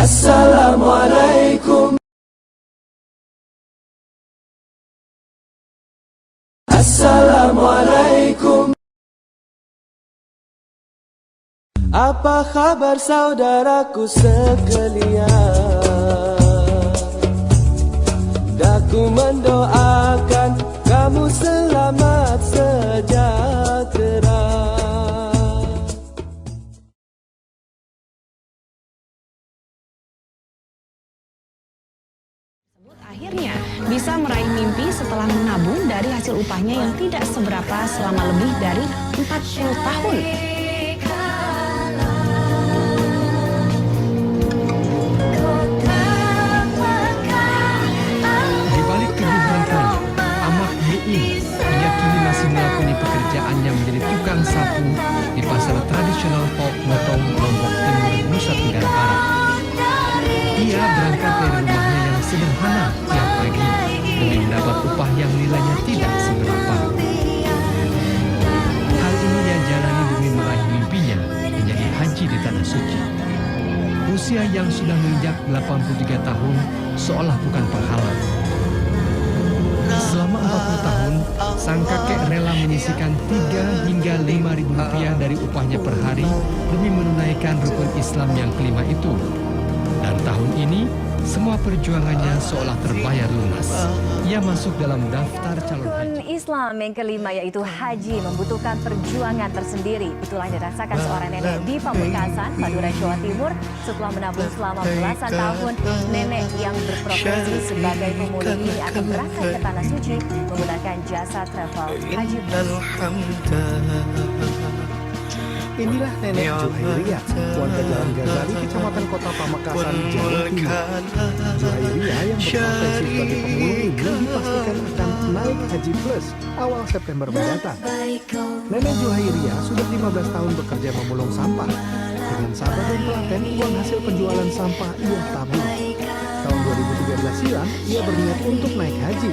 Assalamualaikum. Assalamualaikum. Apa kabar saudaraku sekalian? Daku mendoakan kamu selamat sejahtera. Akhirnya bisa meraih mimpi setelah menabung dari hasil upahnya yang tidak seberapa selama lebih dari 40 tahun. Di balik kebugarannya, Ahmad Mu'in, ia kini masih melakoni pekerjaannya menjadi tukang sapu di pasar tradisional Pok Motong, Lombok Timur, Nusa Tenggara Barat. Ia berangkat dari rumahnya yang sederhana tiap pagi demi mendapat upah yang nilainya tidak seberapa. Hal ini ia jalani demi meraih mimpinya menjadi haji di Tanah Suci. Usia yang sudah menginjak 83 tahun seolah bukan penghalang. Selama 40 tahun, sang kakek rela menyisihkan 3 hingga 5 ribu rupiah dari upahnya per hari demi menunaikan rukun Islam yang kelima itu. Dan tahun ini, semua perjuangannya seolah terbayar lunas. Ia masuk dalam daftar calon haji. Rukun Islam yang kelima yaitu haji membutuhkan perjuangan tersendiri. Itulah yang dirasakan seorang nenek di Pamekasan, Madura, Jawa Timur. Setelah menabung selama belasan tahun, nenek yang berprofesi sebagai pemulung ini akan berangkat ke Tanah Suci menggunakan jasa travel Haji Plus. Inilah Nenek Juhairia, warga Jalan Gazali, Kecamatan Kota Pamekasan, Jawa Timur. Juhairia yang berprofesi sebagai pemulung ini dipastikan akan naik Haji Plus awal September mendatang. Nenek Juhairia sudah 15 tahun bekerja memulung sampah. Dengan sabar dan telaten, uang hasil penjualan sampah ia tabung. Tahun 2013 silam, ia berniat untuk naik haji.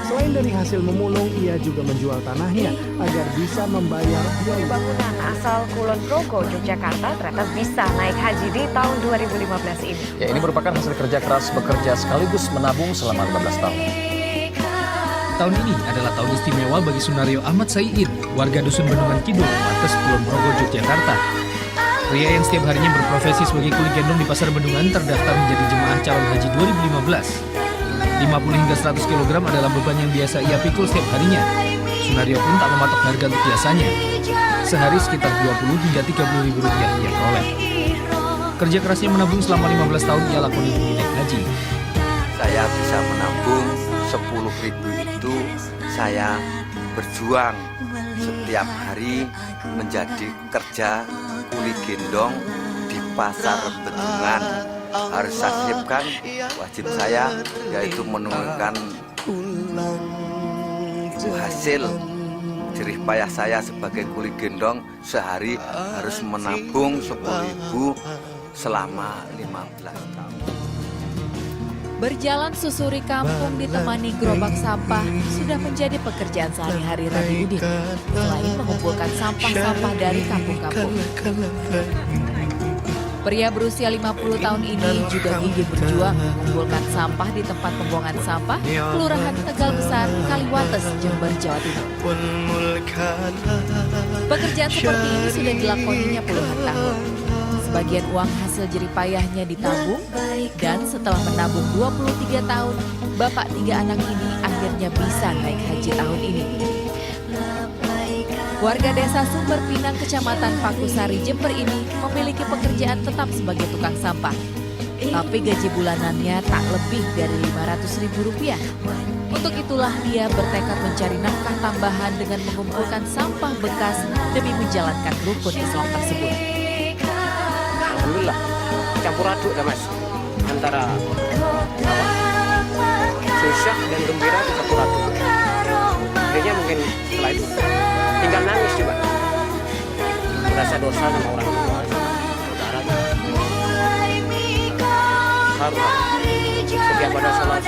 Selain dari hasil memulung, ia juga menjual tanahnya agar bisa membayar biaya. Bangunan asal Kulon Progo, Yogyakarta ternyata bisa naik haji di tahun 2015 ini. Ya, ini merupakan hasil kerja keras bekerja sekaligus menabung selama 15 tahun. Tahun ini adalah tahun istimewa bagi Sunario Ahmad Said, warga Dusun Bendungan Kidul, Wates, Kulon Progo, Yogyakarta. Pria yang setiap harinya berprofesi sebagai kuli gendong di Pasar Bendungan terdaftar menjadi jemaah calon haji 2015. 50 hingga 100 kg adalah beban yang biasa ia pikul setiap harinya. Sunario pun tak mematok harga untuk biasanya. Sehari sekitar 20 hingga 30 ribu rupiah ia peroleh. Kerja kerasnya menabung selama 15 tahun ia lakoni demi naik haji. Saya bisa menabung 10 ribu itu saya berjuang setiap hari menjadi kerja kuli gendong di Pasar Bendungan. Harus saya siapkan wajib saya, yaitu menunaikan hasil jerih payah saya sebagai kuli gendong. Sehari harus menabung 10.000 selama 15 tahun. Berjalan susuri kampung ditemani gerobak sampah sudah menjadi pekerjaan sehari-hari Radi Udin. Selain mengumpulkan sampah-sampah dari kampung-kampung, pria berusia 50 tahun ini juga gigih berjuang mengumpulkan sampah di tempat pembuangan sampah Kelurahan Tegal Besar, Kaliwates, Jember, Jawa Timur. Pekerjaan seperti ini sudah dilakoninya puluhan tahun. Sebagian uang hasil jerih payahnya ditabung, dan setelah menabung 23 tahun, bapak 3 anak ini akhirnya bisa naik haji tahun ini. Warga desa Sumber Pinang, Kecamatan Pakusari, Jember ini memiliki pekerjaan tetap sebagai tukang sampah. Tapi gaji bulanannya tak lebih dari Rp500.000. Untuk itulah dia bertekad mencari nafkah tambahan dengan mengumpulkan sampah bekas demi menjalankan rukun Islam tersebut. Alhamdulillah, campur aduk ya mas, antara susah dan gembira campur aduk. Kayaknya mungkin setelah itu tinggal nangis juga, merasa dosa sama orang tua, sama saudara. Harus setiap ada sholat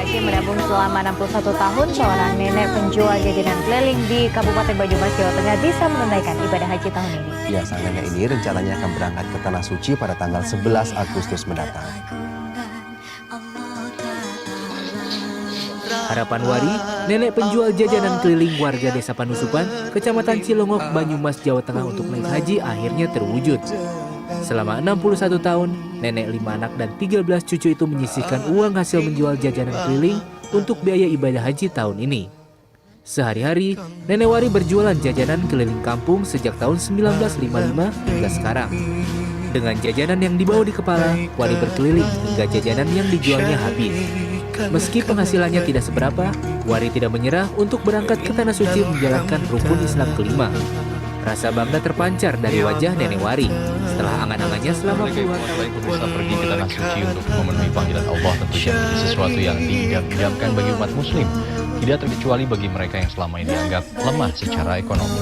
mesti menabung selama 61 tahun, seorang nenek penjual jajanan keliling di Kabupaten Banyumas, Jawa Tengah bisa menunaikan ibadah haji tahun ini. Ya, sang nenek ini rencananya akan berangkat ke Tanah Suci pada tanggal 11 Agustus mendatang. Harapan Wari, nenek penjual jajanan keliling warga Desa Panusupan, Kecamatan Cilongok, Banyumas, Jawa Tengah untuk naik haji akhirnya terwujud. Selama 61 tahun, nenek 5 anak dan 13 cucu itu menyisihkan uang hasil menjual jajanan keliling untuk biaya ibadah haji tahun ini. Sehari-hari, nenek Wari berjualan jajanan keliling kampung sejak tahun 1955 hingga sekarang. Dengan jajanan yang dibawa di kepala, Wari berkeliling hingga jajanan yang dijualnya habis. Meski penghasilannya tidak seberapa, Wari tidak menyerah untuk berangkat ke Tanah Suci menjalankan rukun Islam kelima. Rasa bangga terpancar dari wajah nenek Wari setelah angan-angannya selama puluhan tahun bisa pergi ke Tanah Suci untuk memenuhi panggilan Allah, tentunya sesuatu yang diidam-idamkan bagi umat muslim, tidak terkecuali bagi mereka yang selama ini dianggap lemah secara ekonomi.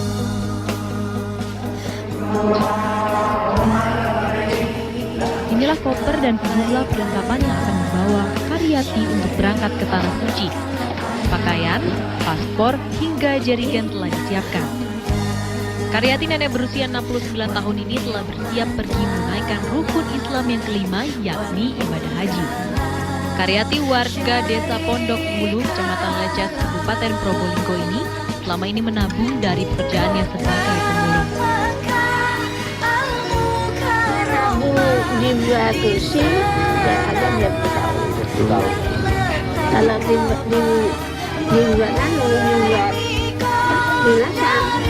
Inilah koper dan sejumlah perlengkapan yang akan membawa Karyati untuk berangkat ke Tanah Suci. Pakaian, paspor, hingga jerigen telah disiapkan. Karyati nenek berusia 69 tahun ini telah bersiap pergi menunaikan rukun Islam yang kelima, yakni ibadah haji. Karyati warga Desa Pondok Bulu, Kecamatan Lecas, Kabupaten Probolinggo ini selama ini menabung dari pekerjaannya sebagai pemulung. Di bulan kursi ya ada berapa tahun? Kalau di bulan belasan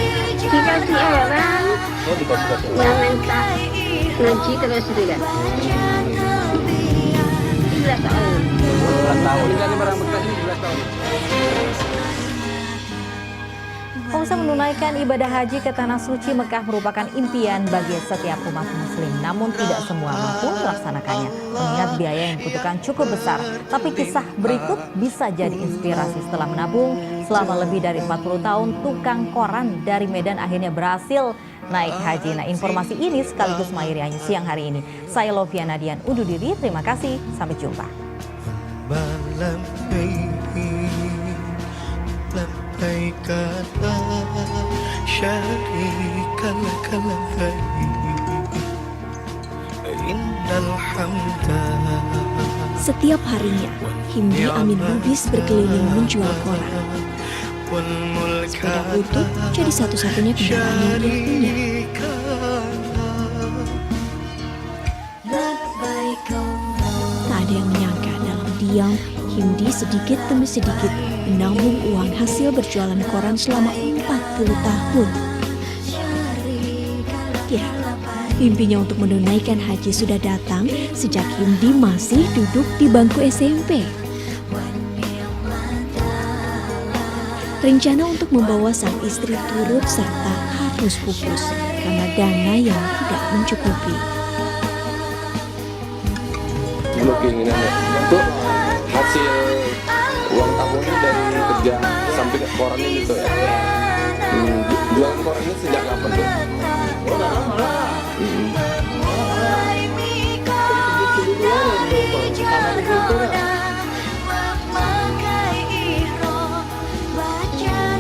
dikasih orang yang minta ngaji terus juga. 11 tahun. 11 tahun. Ini barang bekas 11 tahun. Pemirsa, menunaikan ibadah haji ke Tanah Suci Mekah merupakan impian bagi setiap umat muslim. Namun tidak semua mampu melaksanakannya, mengingat biaya yang dibutuhkan cukup besar. Tapi kisah berikut bisa jadi inspirasi. Setelah menabung selama lebih dari 40 tahun, tukang koran dari Medan akhirnya berhasil naik haji. Nah, informasi ini sekaligus mengakhiri siang hari ini. Saya Lovia Nadian undur diri, terima kasih, sampai jumpa. Setiap harinya, Himdi Amin Lubis berkeliling menjual koran. Sepeda butut jadi satu-satunya kendaraan yang dia punya. Tak ada yang menyangka dalam diam, Himdi sedikit demi sedikit menabung uang hasil berjualan koran selama 40 tahun. Ya, mimpinya untuk menunaikan haji sudah datang sejak Himdi masih duduk di bangku SMP. Rencana untuk membawa sang istri turut serta harus pupus karena dana yang tidak mencukupi. Dulu keinginannya untuk hasil uang tabungan dari kerja sampai ke koran ini tuh ya. Jualan koran ini sejak kapan tuh?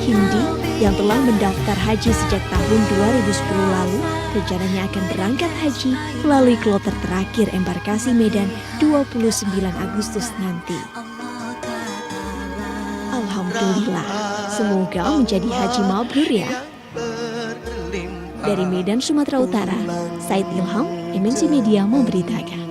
Himdi yang telah mendaftar haji sejak tahun 2010 lalu, rencananya akan berangkat haji melalui kloter terakhir embarkasi Medan 29 Agustus nanti. Alhamdulillah, semoga menjadi haji mabrur ya. Dari Medan, Sumatera Utara, Said Ilham, MNC Media memberitakan.